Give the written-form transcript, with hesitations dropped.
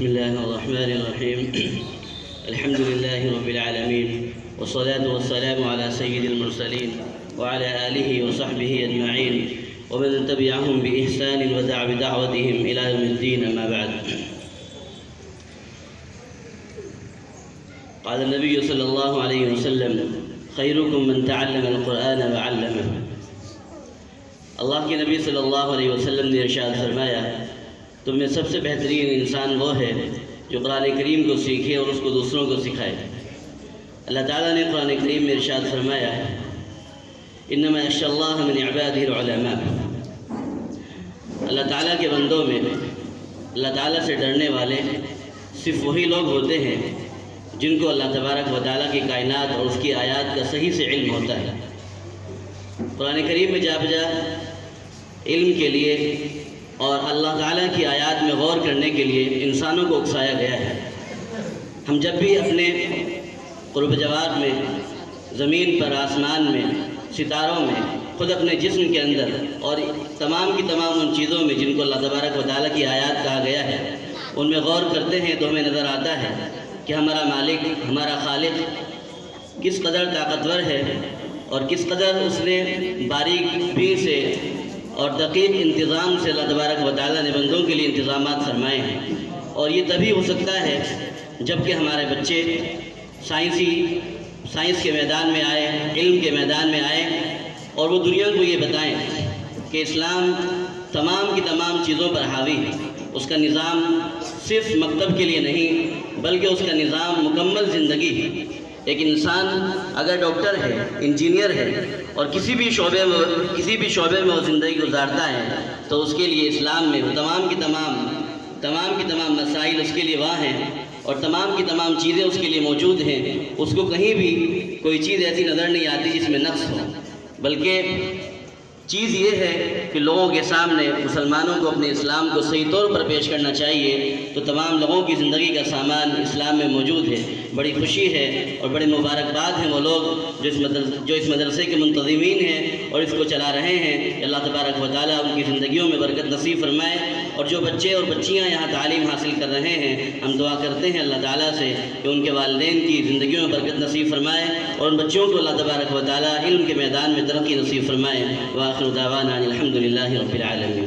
بسم الله الرحمن الرحيم الحمد لله رب العالمين والصلاة والسلام على سيد المرسلين وعلى آله وصحبه أجمعين ومن تبعهم بإحسان ودعا بدعوتهم إلى يوم الدين أما بعد. قال النبي صلى الله عليه وسلم خيركم من تعلم القرآن وعلمه. اللہ کے نبی صلی اللہ علیہ وسلم نے ارشاد فرمایا تم میں سب سے بہترین انسان وہ ہے جو قرآن کریم کو سیکھے اور اس کو دوسروں کو سکھائے. اللہ تعالیٰ نے قرآن کریم میں ارشاد فرمایا انما یخشی اللہ من عباده العلماء. اللہ تعالیٰ کے بندوں میں اللہ تعالیٰ سے ڈرنے والے صرف وہی لوگ ہوتے ہیں جن کو اللہ تبارک و تعالیٰ کی کائنات اور اس کی آیات کا صحیح سے علم ہوتا ہے. قرآن کریم میں جا بجا علم کے لیے اور اللہ تعالیٰ کی آیات میں غور کرنے کے لیے انسانوں کو اکسایا گیا ہے. ہم جب بھی اپنے قرب جوار میں، زمین پر، آسمان میں، ستاروں میں، خود اپنے جسم کے اندر اور تمام کی تمام ان چیزوں میں جن کو اللہ تبارک و تعالیٰ کی آیات کہا گیا ہے ان میں غور کرتے ہیں تو ہمیں نظر آتا ہے کہ ہمارا مالک، ہمارا خالق کس قدر طاقتور ہے اور کس قدر اس نے باریک بین سے اور دقیق انتظام سے اللہ تبارک و تعالیٰ نے بندوں کے لیے انتظامات فرمائے ہیں. اور یہ تبھی ہو سکتا ہے جب کہ ہمارے بچے سائنس کے میدان میں آئے، علم کے میدان میں آئے اور وہ دنیا کو یہ بتائیں کہ اسلام تمام کی تمام چیزوں پر حاوی ہے. اس کا نظام صرف مکتب کے لیے نہیں بلکہ اس کا نظام مکمل زندگی ہے. ایک انسان اگر ڈاکٹر ہے، انجینئر ہے اور کسی بھی شعبے میں وہ زندگی گزارتا ہے تو اس کے لیے اسلام میں تمام کی تمام مسائل اس کے لیے وہاں ہیں اور تمام کی تمام چیزیں اس کے لیے موجود ہیں. اس کو کہیں بھی کوئی چیز ایسی نظر نہیں آتی جس میں نقص ہو، بلکہ چیز یہ ہے کہ لوگوں کے سامنے مسلمانوں کو اپنے اسلام کو صحیح طور پر پیش کرنا چاہیے. تو تمام لوگوں کی زندگی کا سامان اسلام میں موجود ہے. بڑی خوشی ہے اور بڑی مبارکباد ہیں وہ لوگ جو اس مدرسے کے منتظمین ہیں اور اس کو چلا رہے ہیں. اللہ تبارک و تعالیٰ ان کی زندگیوں میں برکت نصیب فرمائے. اور جو بچے اور بچیاں یہاں تعلیم حاصل کر رہے ہیں ہم دعا کرتے ہیں اللہ تعالیٰ سے کہ ان کے والدین کی زندگیوں میں برکت نصیب فرمائے اور ان بچوں کو اللہ تبارک و تعالیٰ علم کے میدان میں ترقی نصیب فرمائے. وآخر دعوانا الحمد للہ رب العالمین.